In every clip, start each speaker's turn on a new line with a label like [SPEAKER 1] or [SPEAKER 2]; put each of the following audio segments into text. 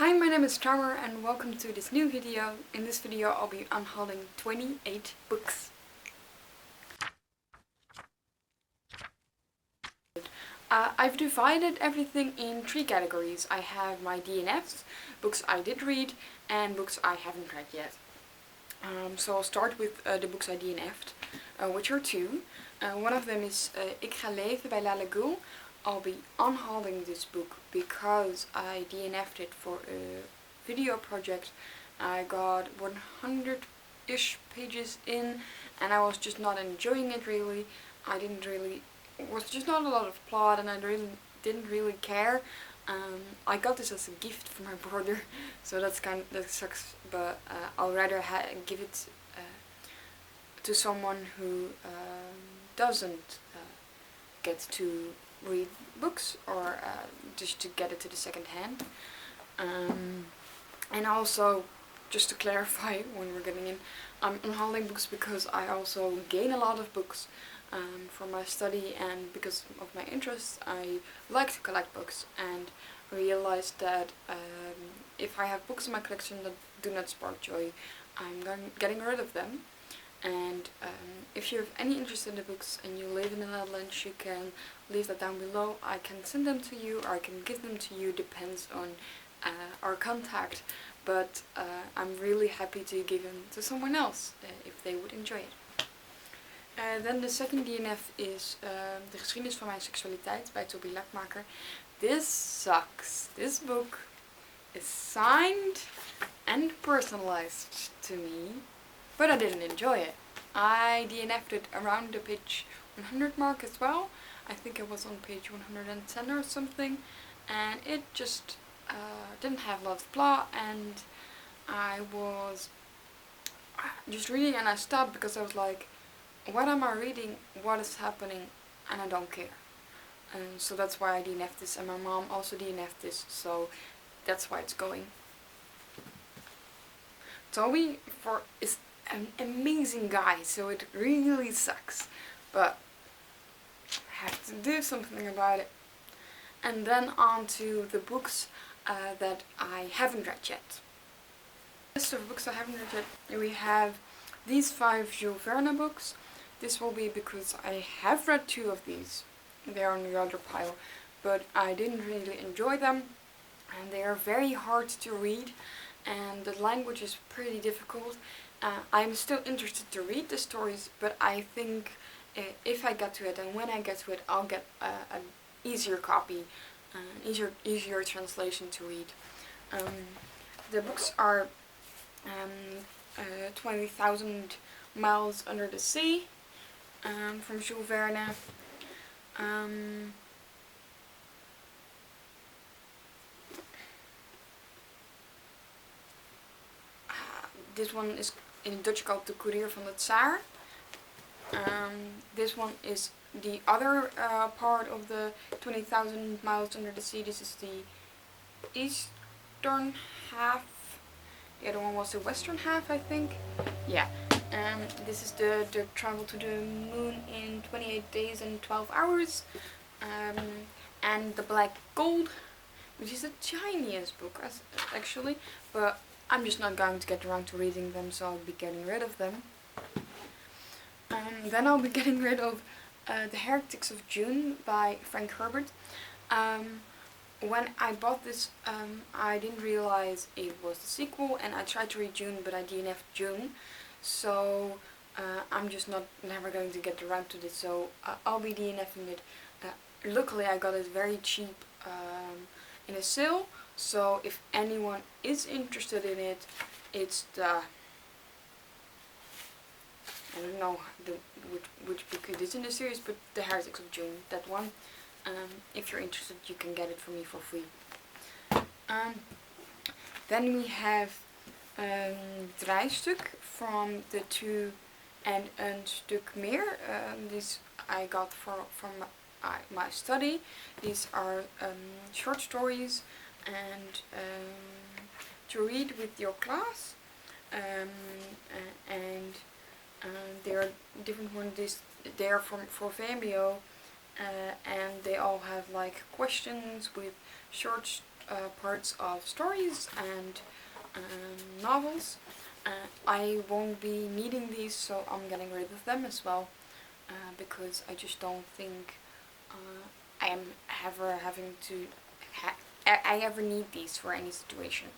[SPEAKER 1] Hi, my name is Kaur and welcome to this new video. In this video I'll be unhauling 28 books. I've divided everything in 3 categories. I have my DNFs, books I did read, and books I haven't read yet. So I'll start with the books I DNF'd, which are 2. One of them is Ik ga leven by Lale Gül. I'll be unhauling this book because I DNF'd it for a video project. I got 100-ish pages in and I was just not enjoying it really. It was just not a lot of plot and I didn't really care. I got this as a gift from my brother, so that sucks, but I'll rather give it to someone who doesn't get to read books, or just to get it to the second hand. And also, just to clarify when we're getting in, I'm unhauling books because I also gain a lot of books from my study, and because of my interests I like to collect books and realized that if I have books in my collection that do not spark joy, I'm getting rid of them. And if you have any interest in the books and you live in the Netherlands, you can leave that down below. I can send them to you or I can give them to you, depends on our contact. But I'm really happy to give them to someone else if they would enjoy it. Then the second DNF is De geschiedenis van mijn seksualiteit by Tobi Lakmaker. This sucks. This book is signed and personalized to me, but I didn't enjoy it. I DNF'd it around the page 100 mark as well. I think it was on page 110 or something, and it just didn't have a lot of plot, and I was just reading and I stopped because I was like, what am I reading, what is happening, and I don't care. And so that's why I DNF'd this, and my mom also DNF'd this, so that's why it's going. Tobi is an amazing guy, so it really sucks, but I have to do something about it. And then on to the books that I haven't read yet. The list of books I haven't read yet, we have these 5 Jules Verne books. This will be because I have read 2 of these. They're on the other pile, but I didn't really enjoy them, and they are very hard to read, and the language is pretty difficult. I'm still interested to read the stories, but I think if I get to it and when I get to it, I'll get an easier copy, easier translation to read. The books are 20,000 Miles Under the Sea from Jules Verne. This one is in Dutch called the Koerier van de Tsaar. This one is the other part of the 20,000 Miles Under the Sea. This is the eastern half. The other one was the western half, I think. Yeah. This is the travel to the moon in 28 days and 12 hours. And the Black Gold, which is the tiniest book actually, but I'm just not going to get around to reading them, so I'll be getting rid of them. Then I'll be getting rid of The Heretics of June by Frank Herbert. When I bought this, I didn't realize it was the sequel, and I tried to read June, but I DNF'd June. So I'm just never going to get around to this, so I'll be DNFing it. Luckily I got it very cheap in a sale, so if anyone is interested in it, it's the, I don't know which book it is in the series, but The Heretics of June, that one. If you're interested, you can get it from me for free. Then we have Draaistuk from the 2 and een stuk meer. This I got from my study. These are short stories and to read with your class, and they are different ones. They are for VMBO, and they all have like questions with short parts of stories and novels. I won't be needing these, so I'm getting rid of them as well, because I just don't think I am ever having to I ever need these for any situation.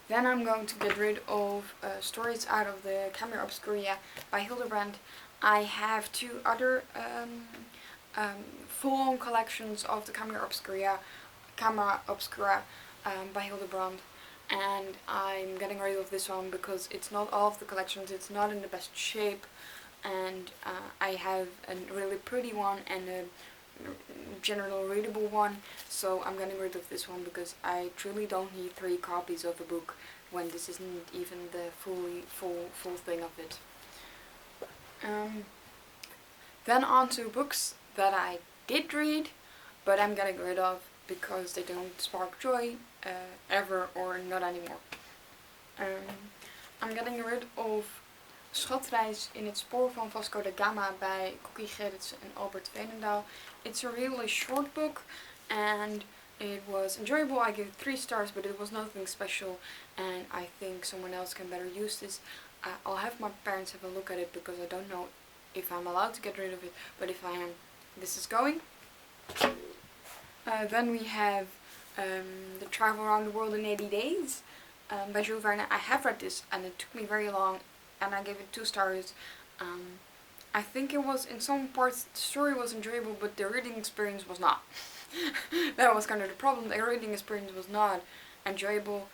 [SPEAKER 1] Then I'm going to get rid of stories out of the Camera Obscura by Hildebrand. I have 2 other full-on collections of the Camera Obscura by Hildebrand, and I'm getting rid of this one because it's not all of the collections, it's not in the best shape, and I have a really pretty one and a general readable one, so I'm getting rid of this one because I truly don't need 3 copies of a book when this isn't even the full thing of it. Then on to books that I did read, but I'm getting rid of because they don't spark joy ever or not anymore. I'm getting rid of Schatreis in het spoor van Vasco da Gama by Cookie Gerritsen and Albert Veenendaal. It's a really short book and it was enjoyable. I gave it 3 stars, but it was nothing special, and I think someone else can better use this. I'll have my parents have a look at it because I don't know if I'm allowed to get rid of it, but if I am, this is going. Then we have The Travel Around the World in 80 Days by Jules Verne. I have read this and it took me very long, and I gave it 2 stars. I think it was, in some parts the story was enjoyable, but the reading experience was not. That was kind of the problem. The reading experience was not enjoyable,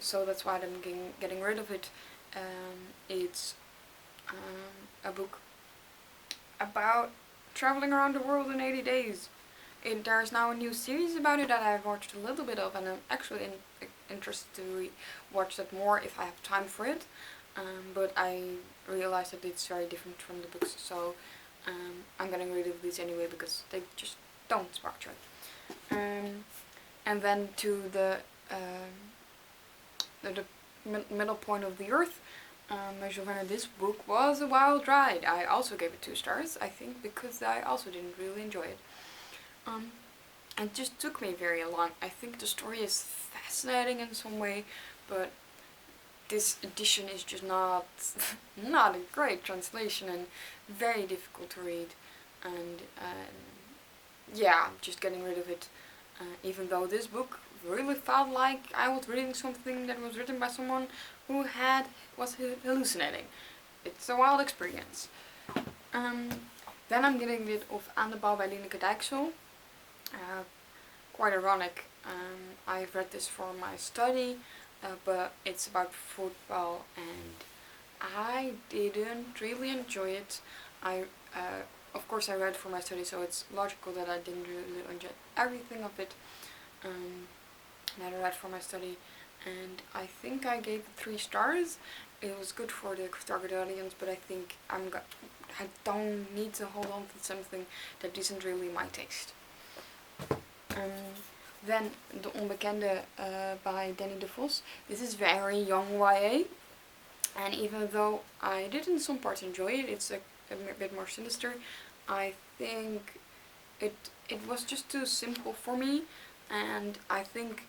[SPEAKER 1] so that's why I'm getting rid of it. It's a book about traveling around the world in 80 days. There's now a new series about it that I've watched a little bit of, and I'm actually interested to watch that more if I have time for it. But I realized that it's very different from the books, so I'm getting rid of these anyway because they just don't spark joy. And then to the middle point of the earth, Jules Verne, this book was a wild ride. I also gave it 2 stars, I think, because I also didn't really enjoy it. It just took me very long. I think the story is fascinating in some way, but this edition is just not a great translation and very difficult to read, and yeah, I'm just getting rid of it, even though this book really felt like I was reading something that was written by someone who was hallucinating. It's a wild experience. Then I'm getting rid of Aan de Bal by Lieneke Dijkzeul. Quite ironic. I've read this for my study, but it's about football and I didn't really enjoy it. Of course I read for my study, so it's logical that I didn't really enjoy everything of it. That I read for my study, and I think I gave it 3 stars. It was good for the target audience, but I think I don't need to hold on to something that isn't really my taste. Then The Onbekende by Danny De Vos. This is very young YA, and even though I did in some parts enjoy it, it's a bit more sinister. I think it was just too simple for me, and I think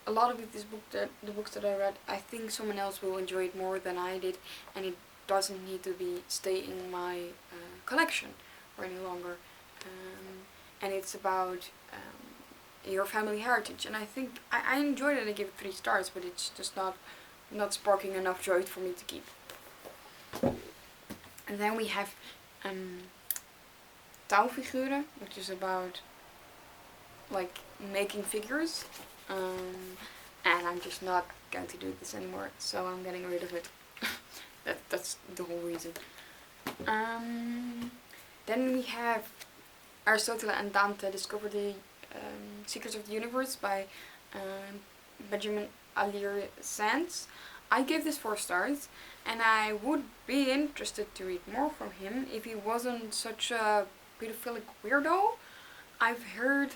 [SPEAKER 1] a lot of the books that I read, I think someone else will enjoy it more than I did, and it doesn't need to stay in my collection for any longer. And it's about your family heritage, and I think I enjoyed it. I gave it 3 stars, but it's just not sparking enough joy for me to keep. And then we have touwfiguren, which is about like making figures, and I'm just not going to do this anymore, so I'm getting rid of it. That's the whole reason. Then we have Aristotle and Dante Discover the Secrets of the Universe by Benjamin Alire Sands. I gave this 4 stars, and I would be interested to read more from him if he wasn't such a pedophilic weirdo. I've heard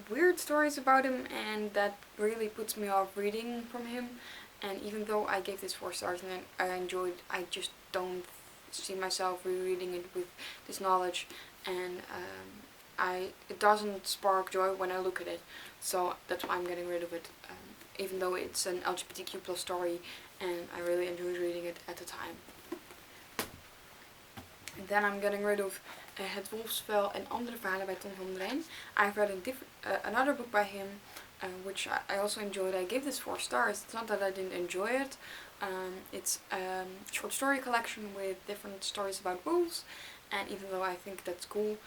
[SPEAKER 1] weird stories about him, and that really puts me off reading from him. And even though I gave this 4 stars and I enjoyed, I just don't see myself rereading it with this knowledge, and it doesn't spark joy when I look at it. So that's why I'm getting rid of it. Even though it's an LGBTQ plus story, and I really enjoyed reading it at the time. And then I'm getting rid of Het Wolfsvel and Andere Verhalen by Ton van Reen. I've read another book by him, which I also enjoyed. I gave this 4 stars. It's not that I didn't enjoy it. It's a short story collection with different stories about wolves, and even though I think that's cool,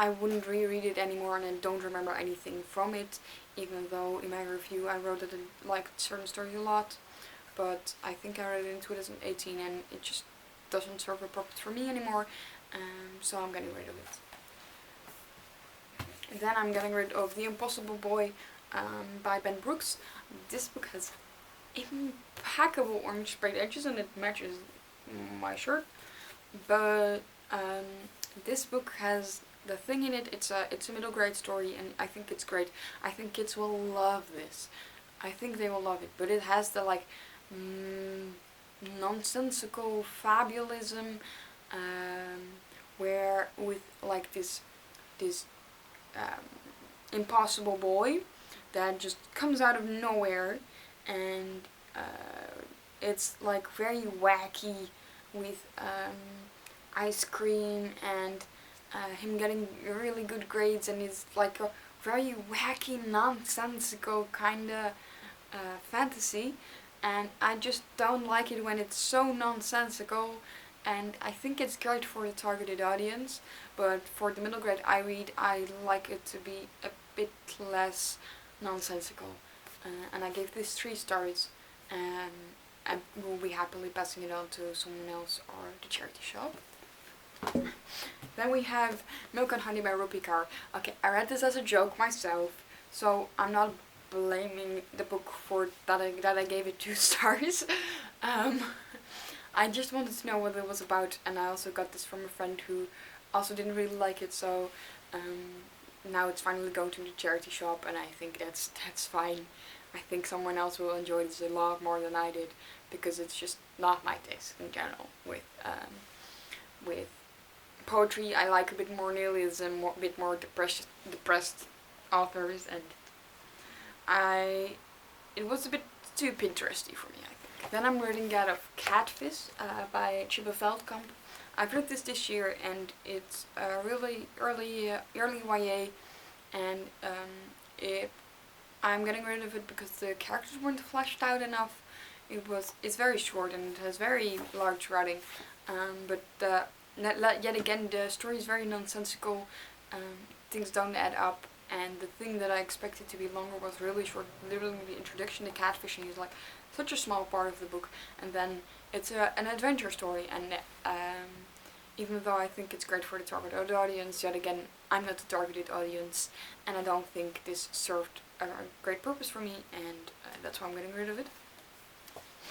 [SPEAKER 1] I wouldn't reread it anymore, and I don't remember anything from it, even though in my review I wrote that I liked certain stories a lot. But I think I read it in 2018 and it just doesn't serve a purpose for me anymore, so I'm getting rid of it. And then I'm getting rid of The Impossible Boy by Ben Brooks. This book has impeccable orange sprayed edges and it matches my shirt. But this book has the thing in it. It's a middle grade story, and I think it's great. I think kids will love this. I think they will love it. But it has the like nonsensical fabulism, where with like this impossible boy that just comes out of nowhere, and it's like very wacky with ice cream and him getting really good grades, and it's like a very wacky, nonsensical kind of fantasy, and I just don't like it when it's so nonsensical. And I think it's great for the targeted audience, but for the middle grade I read, I like it to be a bit less nonsensical. And I gave this 3 stars, and I will be happily passing it on to someone else or the charity shop. Then we have Milk and Honey by Rupi Kaur. Okay, I read this as a joke myself, so I'm not blaming the book for that I gave it 2 stars. I just wanted to know what it was about, and I also got this from a friend who also didn't really like it, so now it's finally going to the charity shop, and I think that's fine. I think someone else will enjoy this a lot more than I did, because it's just not my taste in general. With poetry, I like a bit more nihilism, a bit more depressed authors, and it was a bit too Pinteresty for me, I think. Then I'm reading out of Katvis by Tjibbe Veldkamp. I've read this year, and it's a really early YA, and I'm getting rid of it because the characters weren't fleshed out enough. It's very short and it has very large writing, but yet again the story is very nonsensical. Things don't add up, and the thing that I expected to be longer was really short. Literally the introduction to catfishing is like such a small part of the book, and then it's an adventure story, and even though I think it's great for the targeted audience, yet again I'm not the targeted audience, and I don't think this served a great purpose for me, and that's why I'm getting rid of it.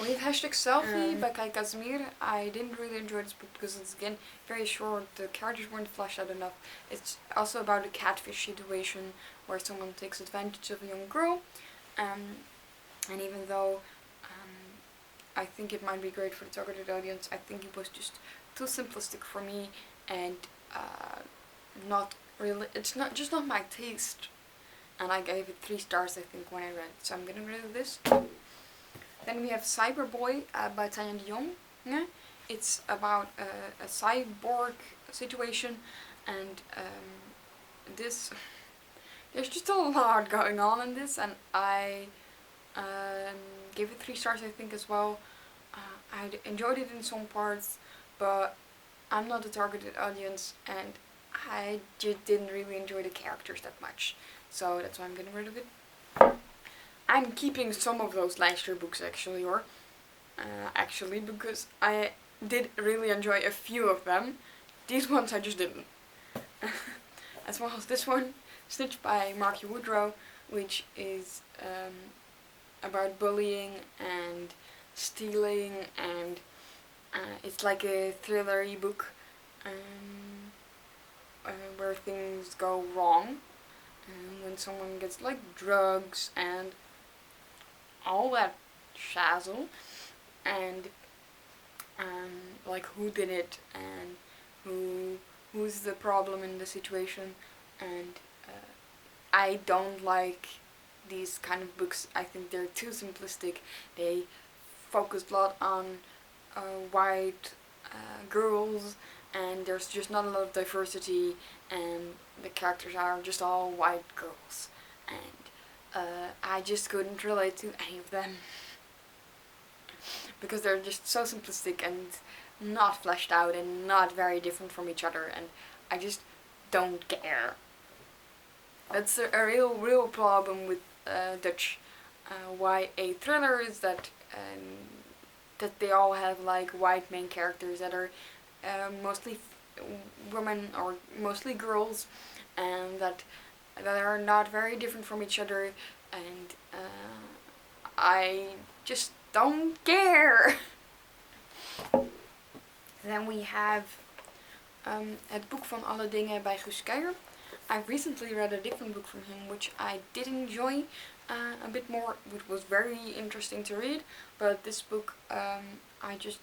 [SPEAKER 1] We have #Selfie by Kai Casimir. I didn't really enjoy this book because it's again very short, the characters weren't fleshed out enough. It's also about a catfish situation where someone takes advantage of a young girl, and even though I think it might be great for the targeted audience, I think it was just too simplistic for me, and not really, it's not my taste, and I gave it 3 stars I think when I read it, so I'm getting rid of this. Then we have Cyberboy by Tanja de Jonge. It's about a cyborg situation, and there's just a lot going on in this, and I gave it 3 stars I think as well. I enjoyed it in some parts, but I'm not the targeted audience, and I just didn't really enjoy the characters that much, so that's why I'm getting rid of it. I'm keeping some of those last year books actually, because I did really enjoy a few of them. These ones I just didn't. As well as this one, Snitch by Marky Woodrow, which is about bullying and stealing, and it's like a thriller-y book where things go wrong, and when someone gets like drugs and all that shazzle, and like who did it, and who who's the problem in the situation, and I don't like these kind of books. I think they're too simplistic. They focus a lot on white girls, and there's just not a lot of diversity, and the characters are just all white girls, and I just couldn't relate to any of them because they're just so simplistic and not fleshed out and not very different from each other, and I just don't care. That's a real problem with Dutch YA thrillers, that they all have like white main characters that are mostly women or mostly girls, and that are not very different from each other, and I just don't care. Then we have Het boek van alle dingen by Kaur. I've recently read a different book from him which I did enjoy a bit more, which was very interesting to read, but this book I just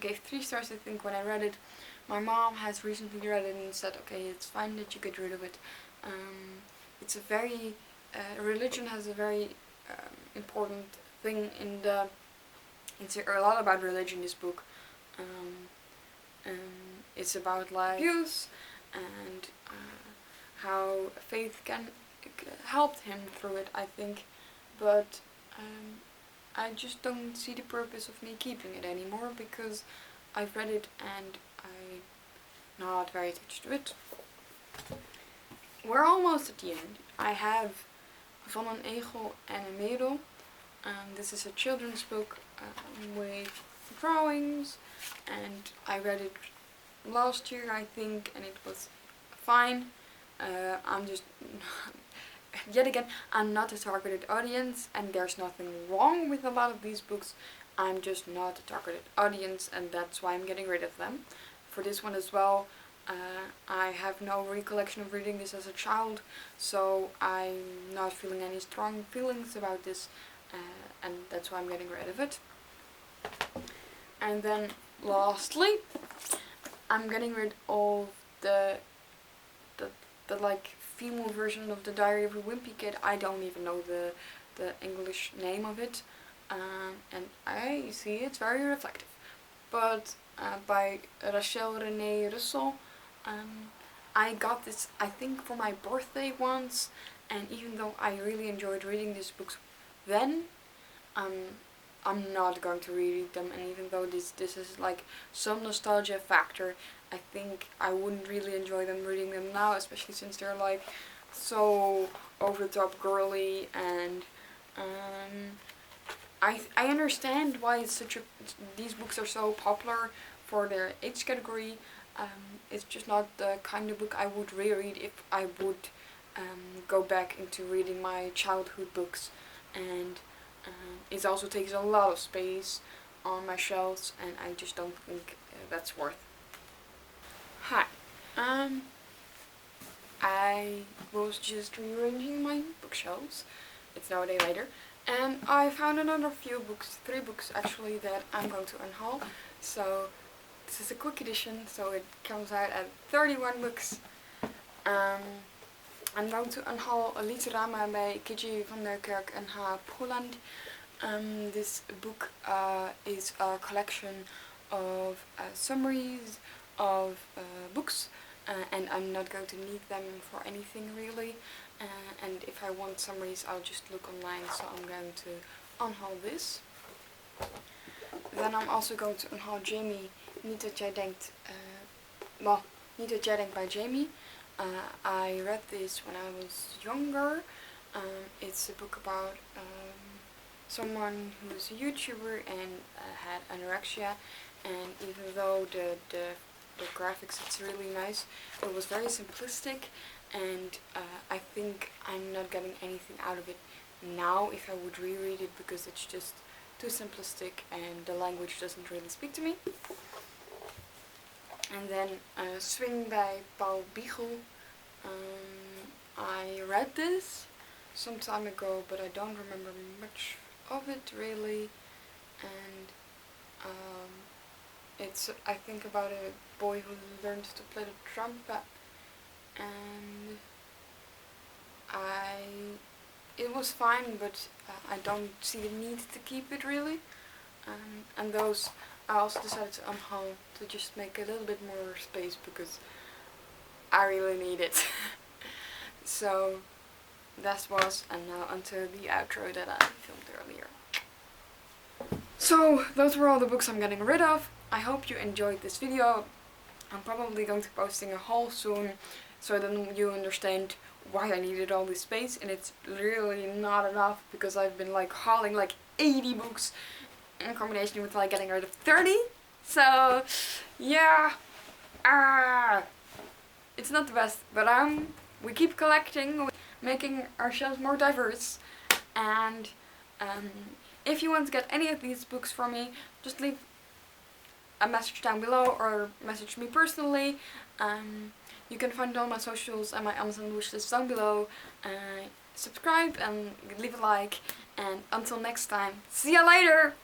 [SPEAKER 1] gave 3 stars I think when I read it. My mom has recently read it and said, okay, it's fine that you get rid of it. It's a very, religion has a very important thing in the, it's a lot about religion, this book. It's about like abuse and how faith can help him through it, I think, but I just don't see the purpose of me keeping it anymore because I've read it and I'm not very attached to it. We're almost at the end. I have Van een egel en een merel. This is a children's book with drawings, and I read it last year I think, and it was fine. I'm just yet again, I'm not a targeted audience, and there's nothing wrong with a lot of these books. I'm just not a targeted audience, and that's why I'm getting rid of them. For this one as well, I have no recollection of reading this as a child, so I'm not feeling any strong feelings about this, and that's why I'm getting rid of it. And then lastly, I'm getting rid of the like female version of the Diary of a Wimpy Kid. I don't even know the English name of it, and I see it's very reflective. But by Rachel Renee Russell, I got this I think for my birthday once, and even though I really enjoyed reading these books then, I'm not going to reread them, and even though this is like some nostalgia factor, I think I wouldn't really enjoy them reading them now, especially since they're like so over the top girly, and I understand why it's such a, these books are so popular for their age category. It's just not the kind of book I would reread if I would go back into reading my childhood books, and it also takes a lot of space on my shelves, and I just don't think that's worth. Hi, I was just rearranging my bookshelves. It's now a day later, and I found another few books, 3 books actually, that I'm going to unhaul. So this is a quick edition, so it comes out at 31 books. I'm going to unhaul Literama by K.J. van der Kerk en H. Poolland. This book is a collection of summaries of books, and I'm not going to need them for anything really, and if I want summaries I'll just look online, so I'm going to unhaul this. Then I'm also going to unhaul Jamie, Niet dat jij denkt, Niet dat jij denkt by Jamie. I read this when I was younger. It's a book about someone who's a YouTuber and had anorexia, and even though the graphics, it's really nice, it was very simplistic, and I think I'm not getting anything out of it now if I would reread it, because it's just too simplistic and the language doesn't really speak to me. And then Swing by Paul Biegel. I read this some time ago, but I don't remember much of it really, and It's, I think, about a boy who learns to play the trumpet, and it was fine, but I don't see the need to keep it really. And those I also decided to unhaul to just make a little bit more space because I really need it. So that was, and now onto the outro that I filmed earlier. So those were all the books I'm getting rid of. I hope you enjoyed this video. I'm probably going to be posting a haul soon, so then you understand why I needed all this space, and it's really not enough because I've been like hauling like 80 books in combination with like getting rid of 30. So yeah, it's not the best, but we keep collecting, making our shelves more diverse, and if you want to get any of these books from me, just leave a message down below or message me personally. You can find all my socials and my Amazon wishlist down below. Subscribe and leave a like, and until next time, see ya later!